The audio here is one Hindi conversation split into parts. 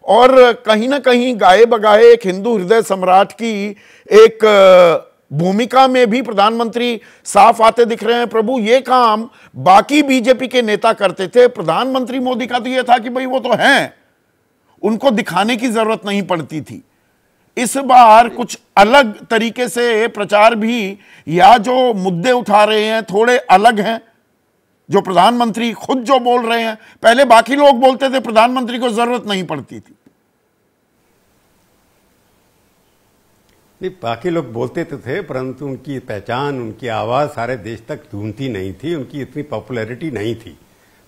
और कहीं ना कहीं गाए बगाए एक हिंदू हृदय सम्राट की एक भूमिका में भी प्रधानमंत्री साफ आते दिख रहे हैं। प्रभु, ये काम बाकी बीजेपी के नेता करते थे, प्रधानमंत्री मोदी का तो यह था कि भाई वो तो हैं, उनको दिखाने की जरूरत नहीं पड़ती थी। इस बार कुछ अलग तरीके से प्रचार भी, या जो मुद्दे उठा रहे हैं थोड़े अलग हैं, जो प्रधानमंत्री खुद जो बोल रहे हैं। पहले बाकी लोग बोलते थे, प्रधानमंत्री को जरूरत नहीं पड़ती थी। नहीं, बाकी लोग बोलते तो थे, परंतु उनकी पहचान, उनकी आवाज सारे देश तक गूंजती नहीं थी, उनकी इतनी पॉपुलैरिटी नहीं थी।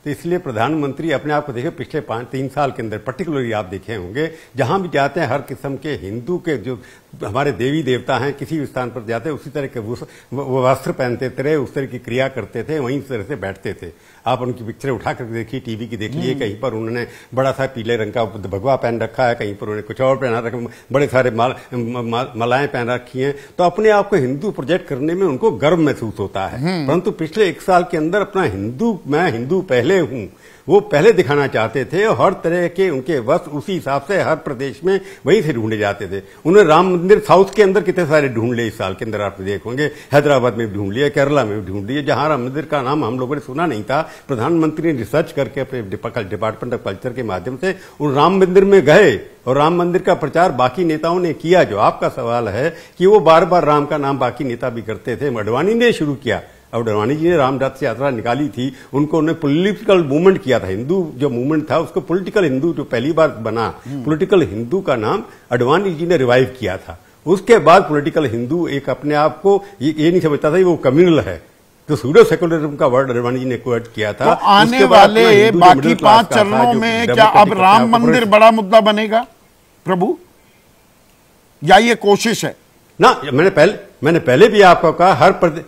तो इसलिए प्रधानमंत्री अपने आप को देखे, पिछले 3 साल के अंदर पर्टिकुलरली आप देखे होंगे, जहां भी जाते हैं हर किस्म के हिंदू के जो हमारे देवी देवता हैं, किसी भी स्थान पर जाते हैं उसी तरह के वो वस्त्र पहनते थे, उस तरह की क्रिया करते थे, वहीं तरह से बैठते थे। आप उनकी पिक्चर उठा कर देखिए, टीवी की देख लीजिए, कहीं पर उन्होंने बड़ा सा पीले रंग का भगवा पहन रखा है, कहीं पर उन्होंने कुछ और पहना रखा, बड़े सारे मालाएं पहन रखी हैं। तो अपने आप को हिंदू प्रोजेक्ट करने में उनको गर्व महसूस होता है। परंतु पिछले 1 साल के अंदर अपना मैं हिंदू पहले हूं, वो पहले दिखाना चाहते थे, और हर तरह के उनके वस्त्र उसी हिसाब से हर प्रदेश में वहीं से ढूंढे जाते थे। उन्होंने राम मंदिर साउथ के अंदर कितने सारे ढूंढ लिए इस साल के अंदर, आप देखोगे हैदराबाद में भी ढूंढ लिया, केरला में भी ढूंढ लिए, जहां राम मंदिर का नाम हम लोगों ने सुना नहीं था। प्रधानमंत्री ने रिसर्च करके अपने डिपार्टमेंट ऑफ कल्चर के माध्यम से उन राम मंदिर में गए, और राम मंदिर का प्रचार बाकी नेताओं ने किया। जो आपका सवाल है कि वो बार बार राम का नाम बाकी नेता भी करते थे, अडवाणी ने शुरू किया। अब अडवाणी जी ने रामरथ यात्रा निकाली थी, उनको उन्होंने पॉलिटिकल मूवमेंट किया था। हिंदू जो मूवमेंट था उसको पॉलिटिकल हिंदू जो पहली बार बना, पॉलिटिकल हिंदू का नाम अडवाणी जी ने रिवाइव किया था। उसके बाद पॉलिटिकल हिंदू एक अपने आप को ये नहीं समझता था वो कम्युनल है, तो सूडो सेकुलरिज्म का वर्ड अडवाणी जी ने कोट किया था। तो आने वाले बाकी 5 चरणों में क्या अब राम मंदिर बड़ा मुद्दा बनेगा प्रभु, या ये कोशिश है? ना, मैंने पहले भी आपको कहा, हर प्रदेश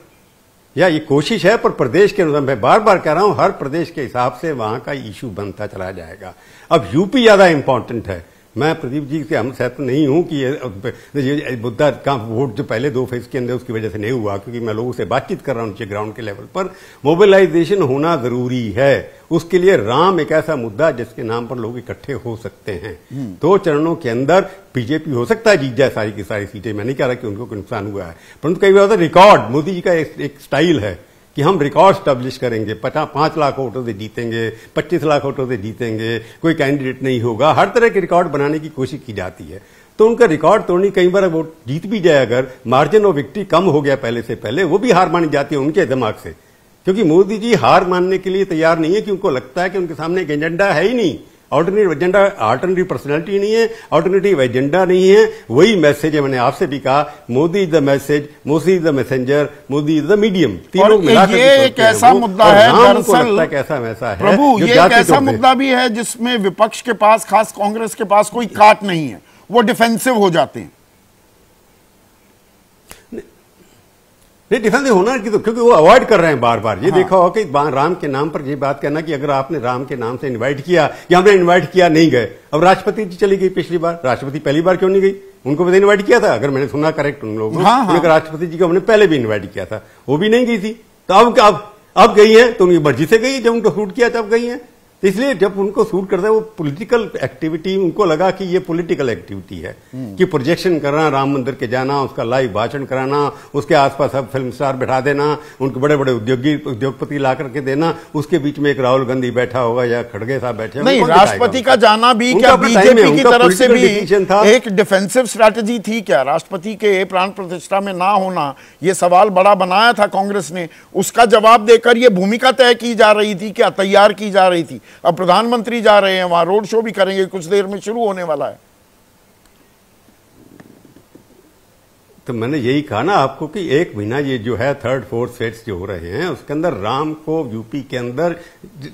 या ये कोशिश है, पर प्रदेश के अनुसार, मैं बार बार कह रहा हूं, हर प्रदेश के हिसाब से वहां का इशू बनता चला जाएगा। अब यूपी ज्यादा इंपॉर्टेंट है। मैं प्रदीप जी से हम सहमत नहीं हूं कि ये मुद्दा का वोट जो पहले 2 फेज के अंदर उसकी वजह से नहीं हुआ, क्योंकि मैं लोगों से बातचीत कर रहा हूं नीचे ग्राउंड के लेवल पर। मोबिलाइजेशन होना जरूरी है, उसके लिए राम एक ऐसा मुद्दा जिसके नाम पर लोग इकट्ठे हो सकते हैं। 2 चरणों के अंदर बीजेपी हो सकता है जीत जाए सारी की सारी सीटें, मैं नहीं कह रहा कि उनको नुकसान हुआ है, परंतु कई बार रिकॉर्ड, मोदी जी का एक स्टाइल है कि हम रिकॉर्ड स्टैब्लिश करेंगे, 5 लाख वोटों से जीतेंगे, 25 लाख वोटों से जीतेंगे, कोई कैंडिडेट नहीं होगा, हर तरह के रिकॉर्ड बनाने की कोशिश की जाती है। तो उनका रिकॉर्ड तोड़नी, कई बार वोट जीत भी जाए, अगर मार्जिन ऑफ विक्ट्री कम हो गया पहले से पहले, वो भी हार मानी जाती है उनके दिमाग से, क्योंकि मोदी जी हार मानने के लिए तैयार नहीं है, क्योंकि उनको लगता है कि उनके सामने एक एजेंडा है ही नहीं, ऑल्टरनेटिव एजेंडा, ऑल्टरनेटिव पर्सनैलिटी नहीं है, ऑल्टरनेटिव एजेंडा नहीं है। वही मैसेज है, मैंने आपसे भी कहा, Modi is the message, Modi is the messenger, Modi is the medium. तीनों मिलाकर ये एक ऐसा मुद्दा है, दरअसल कैसा वैसा है प्रभु, ये एक ऐसा मुद्दा भी है जिसमें विपक्ष के पास, खास कांग्रेस के पास कोई काट नहीं है, वो डिफेंसिव हो जाते हैं। नहीं, डिफेंसिव होना की तो, क्योंकि वो अवॉइड कर रहे हैं बार बार। ये देखा होगा कि राम के नाम पर ये बात कहना कि अगर आपने राम के नाम से इनवाइट किया या हमने इनवाइट किया, नहीं गए। अब राष्ट्रपति जी चली गई पिछली बार, राष्ट्रपति पहली बार क्यों नहीं गई? उनको भी इनवाइट किया था, अगर मैंने सुना करेक्ट उन लोगों ने, राष्ट्रपति जी को हमने पहले भी इन्वाइट किया था, वो भी नहीं गई थी। तो अब गई है, तो उनकी मर्जी से गई, जब उनको शूट किया तब गई है। इसलिए जब उनको सूट करता है वो पॉलिटिकल एक्टिविटी, उनको लगा कि ये पॉलिटिकल एक्टिविटी है, कि प्रोजेक्शन करना, राम मंदिर के जाना, उसका लाइव भाषण कराना, उसके आसपास सब फिल्म स्टार बैठा देना, उनको बड़े बड़े उद्योगपति ला करके देना, उसके बीच में एक राहुल गांधी बैठा होगा या खड़गे साहब बैठे होंगे। नहीं, राष्ट्रपति का जाना भी क्या बीजेपी की तरफ से भी एक डिफेंसिव स्ट्रैटेजी थी क्या? राष्ट्रपति के प्राण प्रतिष्ठा में ना होना, ये सवाल बड़ा बनाया था कांग्रेस ने, उसका जवाब देकर ये भूमिका तय की जा रही थी क्या, तैयार की जा रही थी? अब प्रधानमंत्री जा रहे हैं, वहां रोड शो भी करेंगे, कुछ देर में शुरू होने वाला है। तो मैंने यही कहा ना आपको कि 1 महीना ये जो है 3rd 4th फेट्स जो हो रहे हैं, उसके अंदर राम को यूपी के अंदर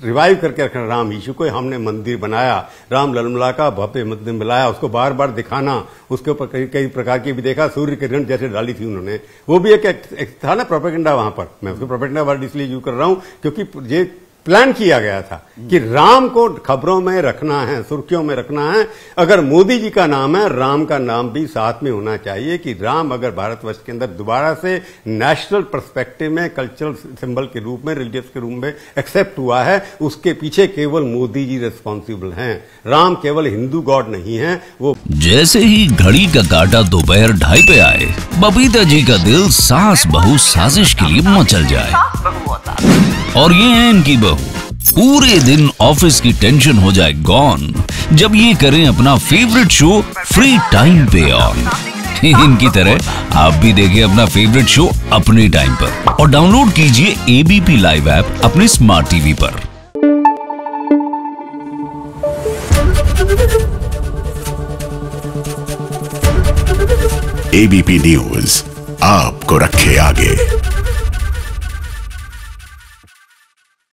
रिवाइव करके रखना, राम इशू को हमने मंदिर बनाया, राम ललमला का भव्य मंदिर बनाया, उसको बार बार दिखाना, उसके ऊपर कई प्रकार की भी देखा, सूर्य किरण जैसे डाली थी उन्होंने, वो भी एक था ना प्रोपेगेंडा वहां पर। मैं उसको प्रोपेगेंडा वर्ड इसलिए यूज कर रहा हूं क्योंकि ये प्लान किया गया था कि राम को खबरों में रखना है, सुर्खियों में रखना है। अगर मोदी जी का नाम है, राम का नाम भी साथ में होना चाहिए कि राम अगर भारतवर्ष के अंदर दोबारा से नेशनल पर्सपेक्टिव में कल्चरल सिंबल के रूप में, रिलीजियस के रूप में एक्सेप्ट हुआ है, उसके पीछे केवल मोदी जी रिस्पॉन्सिबल हैं। राम केवल हिंदू गॉड नहीं है। वो जैसे ही घड़ी का काटा दोपहर 2:30 पे आए, बबीता जी का दिल सास बहू साजिश के लिए मचल जाए। और ये है इनकी बहू, पूरे दिन ऑफिस की टेंशन हो जाए गॉन जब ये करें अपना फेवरेट शो फ्री टाइम पे ऑन। इनकी तरह आप भी देखिए अपना फेवरेट शो अपने टाइम पर और डाउनलोड कीजिए एबीपी लाइव ऐप अपने स्मार्ट टीवी पर। एबीपी न्यूज आपको रखे आगे।